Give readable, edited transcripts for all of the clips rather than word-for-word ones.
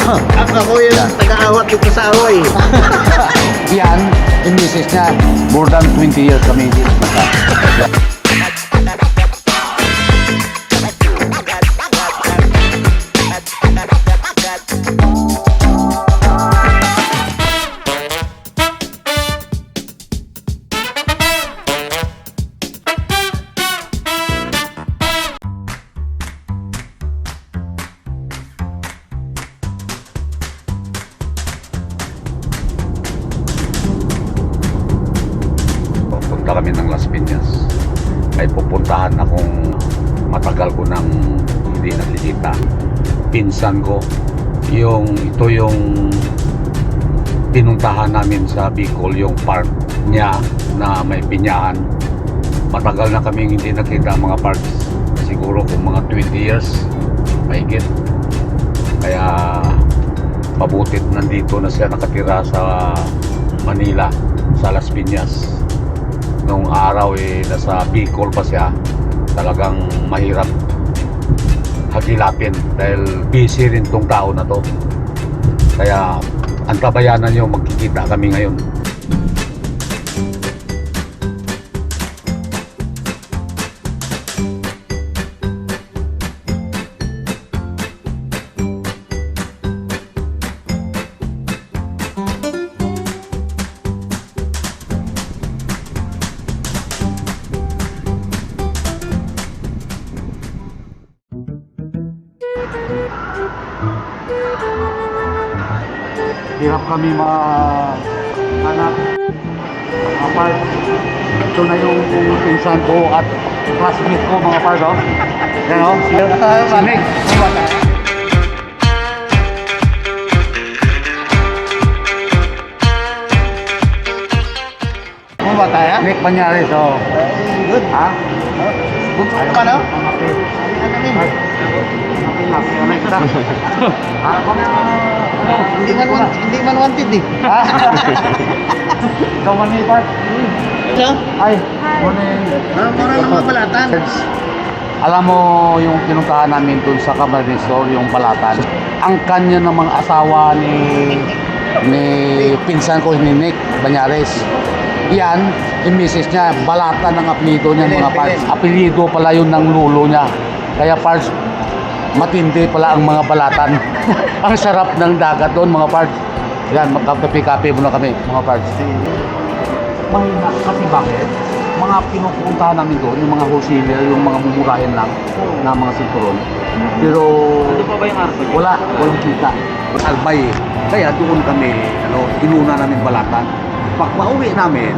Ako yung taga-awat dito sa away. Yan, yung misis niya, more than 20 years kami dito. Punta kami ng Las Piñas. Ay pupuntahan akong matagal ko nang hindi nakikita. Pinsan ko, ito yung pinuntahan namin sa Bicol, yung park niya na may pinyahan. Matagal na kaming hindi nakita ang mga parks. Siguro kung mga 20 years mahigit. Kaya mabutit nandito na siya nakatira sa Manila, sa Las Piñas. Nung araw nasa Bicol pa siya, talagang mahirap hagilapin dahil busy rin tong tao na to. Kaya antabayanan nyo, magkikita kami ngayon. Hirap kami hanap apart. Ito na yung pinsan ko at classmate ko, mga par, no? Yan, no? Si Nick. Ano ba tayo? Nick Banyares, oh. Good. Ha? Good ka no? Hindi man wanted eh. Ikaw man ni Park. Hello? Ay, morning. Mura ng mga balatan. Alam mo yung pinuntahan namin dun sa Camarines Store, yung Balatan. Ang kanya ng mga asawa ni pinsan ko, ni Nick Banyares. Yan, yung misis niya, Balatan ang apelido niya, mga parts. Apelido pala yun ng lulo niya. Kaya parts, matindi pala ang mga Balatan. Ang sarap ng dagat doon, mga parts. Yan, magkape-kape muna kami, mga parts. Mahina kasi bakit? Mga pinupuntahan namin doon, yung mga wholesaler, yung mga mumurahin lang na mga sinturon. Pero Ano pa ba yung arko? walang kita. Albay eh. Kaya doon kami, inuna namin Balatan. Pag pauwi namin,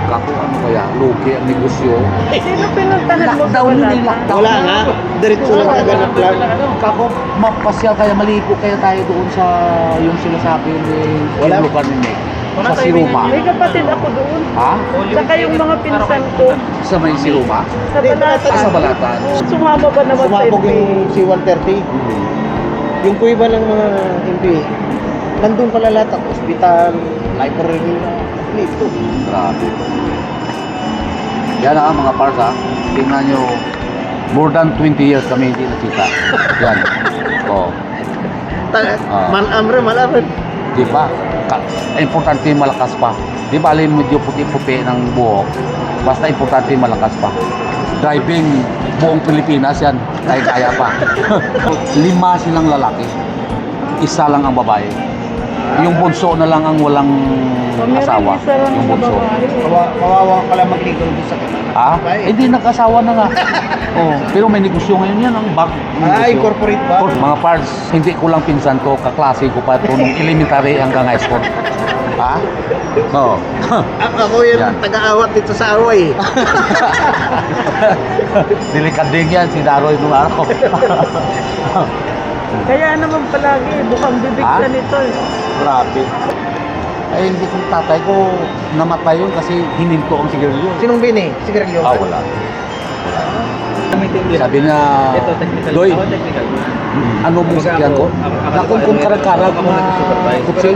kako ano kaya, loki ang negosyo. Sino pinuntahan mo sa Lockdown yun, Balatan? lockdown. Wala nga. Diretso lang kaganap lang. Kako, mapasyal kaya maligo kaya tayo doon sa yung sinasabi ni Wala. yung lugar ni Nick. Sa Siruma. May kapatid ako doon. Ha? Saka yung mga pinsan ko Sa may Siruma? sa Balatan. Sa Balatan. Sumama ba naman sa Sumabog MP? yung C-130. Yung kuiba ng mga MP. Nandun pala lahat ang ospital, library na. Dito. Grabe. Yan ang mga pars, ha. Tingnan nyo, more than 20 years kami hindi nakita. Yan. Oh, Man-amre, man-amre. di ba? Importante malakas pa. Di ba alin medyo puti-puti ng buhok? Basta importante malakas pa. Driving buong Pilipinas yan. Kaya pa. 5 silang lalaki. Isa lang ang babae. Yung bunso na lang ang walang asawa. Isa lang Yung ang bunso. babae. Kawawa pala magligaw doon sa kanila. Ha? Eh di nagkasawa na nga. Oh, pero may negosyo ngayon yan ang bag. Ay, corporate ba? Mga parts, hindi ko lang pinsan ko, kaklase ko pa ito nung elementary hanggang high school. Ha? Oo. Ako yung Yan. taga-awat dito sa away. Delikad din yan, si Daroy nung araw. Kaya naman palagi, bukang bibig Ha? ka nito eh. Grabe. Ay, hindi kong tatay ko namatay yun kasi hininto ang sigarilyo. Sinong bini? Sigarilyo? Ah, wala. Sabi na, Ito, technical. Doy, Ako, technical. Ano mong sakyan ko? Na kung karag-karag na kutsi,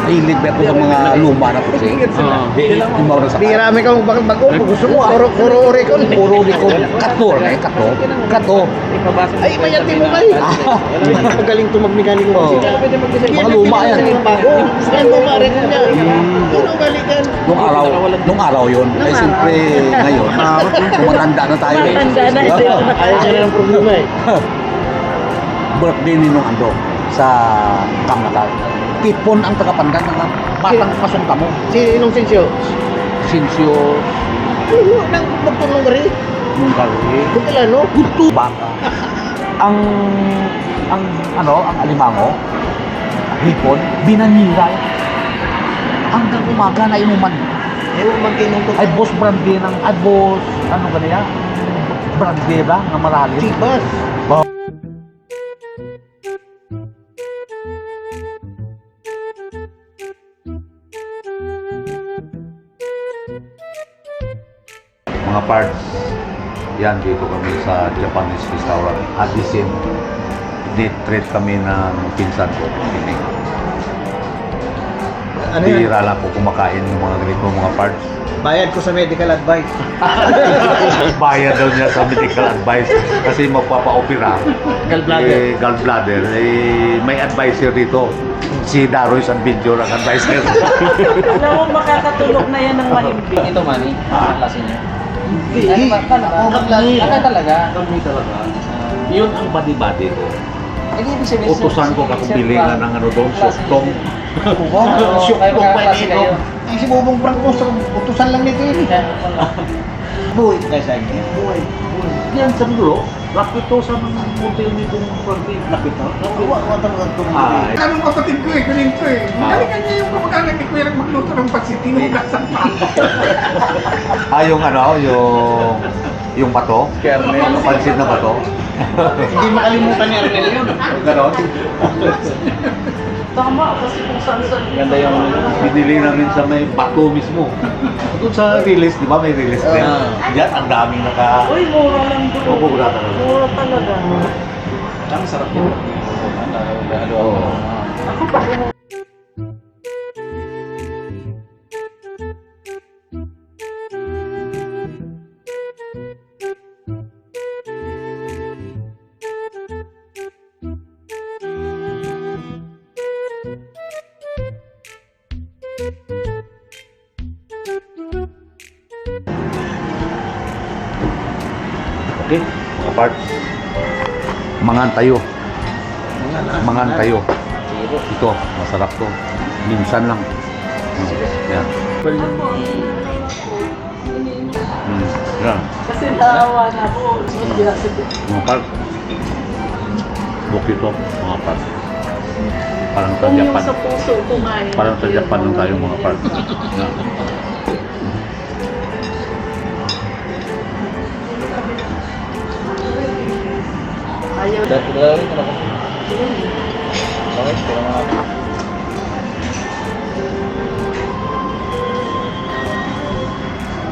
hilig ba ako sa mga luma na kutsi? Di mo na Di sakay. rami ka magbago. Gusto mo, puro orikon. Puro di ko, kato. Ay, mayati mo kayo. Magaling tumagmekanik mo. Oo. Mga luma yan. Saan mo marikon niya? Puro balikan. Nung araw yun. Ay, siyempre, ngayon, kumatanda na tayo. Matanda na ito yun. Ayaw siya na ng problema eh. Birthday ni nung ando sa Kamnatal. Tipon ang tagapandan ng batang pasungka mo. Si Inong Sensyo. Sinsyo, Ano, nang magtulong ka rin. nung gari, Bukila, no? gusto baka. ang alimango, hipon, binanyiray. Hanggang umaga na inuman. Ewan magkinong ko. Ay boss brandy ng, ano ganyan? Brandy ba? Nga marali. Sibas. Mga parts, yan dito kami sa Japanese restaurant. Adisim. Treat kami ng pinsan ko. Tinig. Ano yan? Bihira lang po kumakain ng mga ganito mga parts. Bayad ko sa medical advice. Bayad daw niya sa medical advice kasi magpapa-opera. Gallbladder. Gallbladder. May advisor dito. Si Daroy San Video ang advisor. Alam mo, makakatulog na yan ng mahimbing. Ito mani, klase niya. Hindi. Ano talaga? Kami talaga. Yun ang badi-badi ko. Hindi ibig sabihin. Utusan ko kakubilingan ng ano doon, sustong. Syok kayo ko pa klase ito. kayo. Ay, si Bobong Frank mo, utusan lang nito yun. Buhay ka sa akin. Buhay. Yan sa dulo, lapito sa mga motel nitong party. Lapito? Kawa talaga ito. Ay. Anong kapatid ko eh, kunin ko eh. Magalingan niya yung kamag-anak ni Kuya magluto ng pasit, tinugasan pa. Yung yung bato. Kernel. Pansit na bato. Hindi makalimutan ni Arnel yun. Ganon. Tama, kasi kung saan-saan. Ganda yung Binili namin sa may bato mismo. Doon sa release, di ba may release din? Yan, ang daming naka... Uy, mura lang doon. Oo, mura talaga. Mura talaga. ang sarap yun. Oo. Ako pa kung Okay, mga parts. Mangan tayo. Mangan tayo. Ito, masarap to. Minsan lang. Yan. Yan. kasi naawa na ako. Mga parts. Bukit to, mga parts. Parang sa Kung yung Japan. sa puso, kumain. Parang sa Japan lang tayo mga parts. Yan. Ayaw. Dalawa rin ko na kasi. Okay, pero mga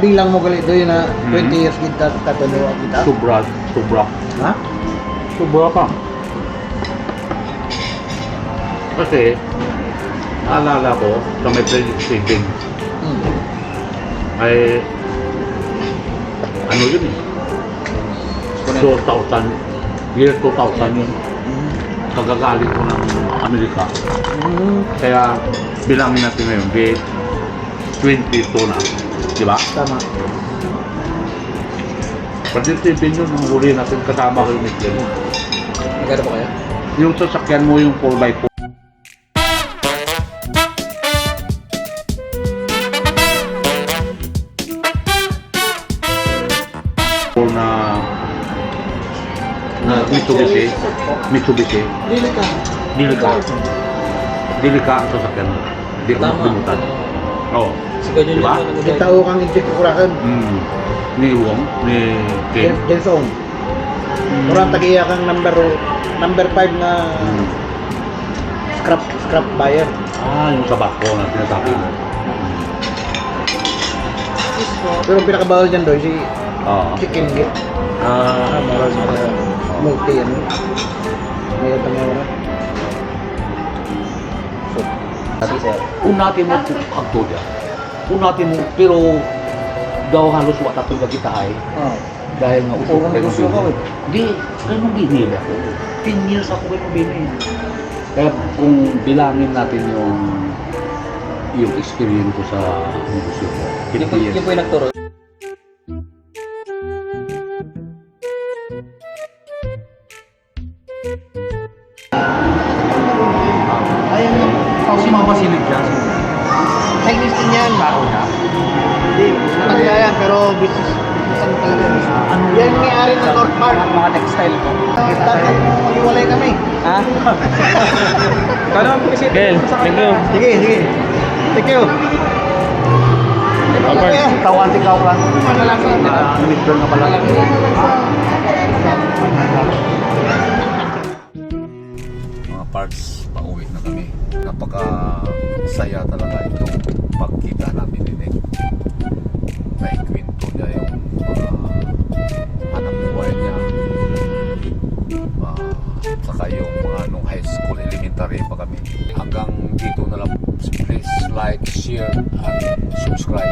Bilang mo galit doon na 20 years kita katunuan kita. Sobra. Ha? Sobra pa. Kasi, naalala ko sa may credit saving ay ano yun eh. 2000, year 2000 yun. Kagagaling ko ng Amerika. Kaya bilangin natin ngayon, 22 na. Di ba? Tama. Credit saving yun, ang huli natin kasama ko yung Michelin. magkano pa kayo? Yung sasakyan mo yung 4x4. na Mitsubishi. Dilika ang sasakyan mo. Hindi ko makalimutan. Oo. Si Kuya Diba? Jun yung Kita ko kang inject kurakan. Ni Wong, ni Ken. Densong. Kurang tagiya kang number 5 na scrap buyer. Yung tabako na sinasabi mo. Pero ang pinakabawal dyan doon si Oo. Chicken Gate. Ah, Multi yan. Mayor Tamara. So, sir. Unatin mo agto dia. Unatin mo, pero daw halos wata to kita ay. Oh. Dahil nga Oo, may gusto ko eh. Di, ganun binili ako. 10 years ako ganun binili. Kaya kung bilangin natin yung experience ko sa negosyo ko. 50 years. Yung po yung nagturo. Ayan yun. Si Mama Silid dyan. Chinese din yan. Bako na. Hindi, matanda yan, pero business. Ano talaga yan? Yan yung may-ari ng North Park. Mga textile po. Dapat maghiwalay kami. Ha? Kano ang visit? Del, thank you. Sige, sige. Thank you. Tawan si Kauran. Nag-withdraw na pala. Mga parts, pauwi na kami. Napaka-saya talaga itong pagkita namin ni Nick. Naikwento niya yung anak buhay niya. Saka yung mga nung high school, elementary pa kami. Hanggang dito na lang. Please like, share, and subscribe.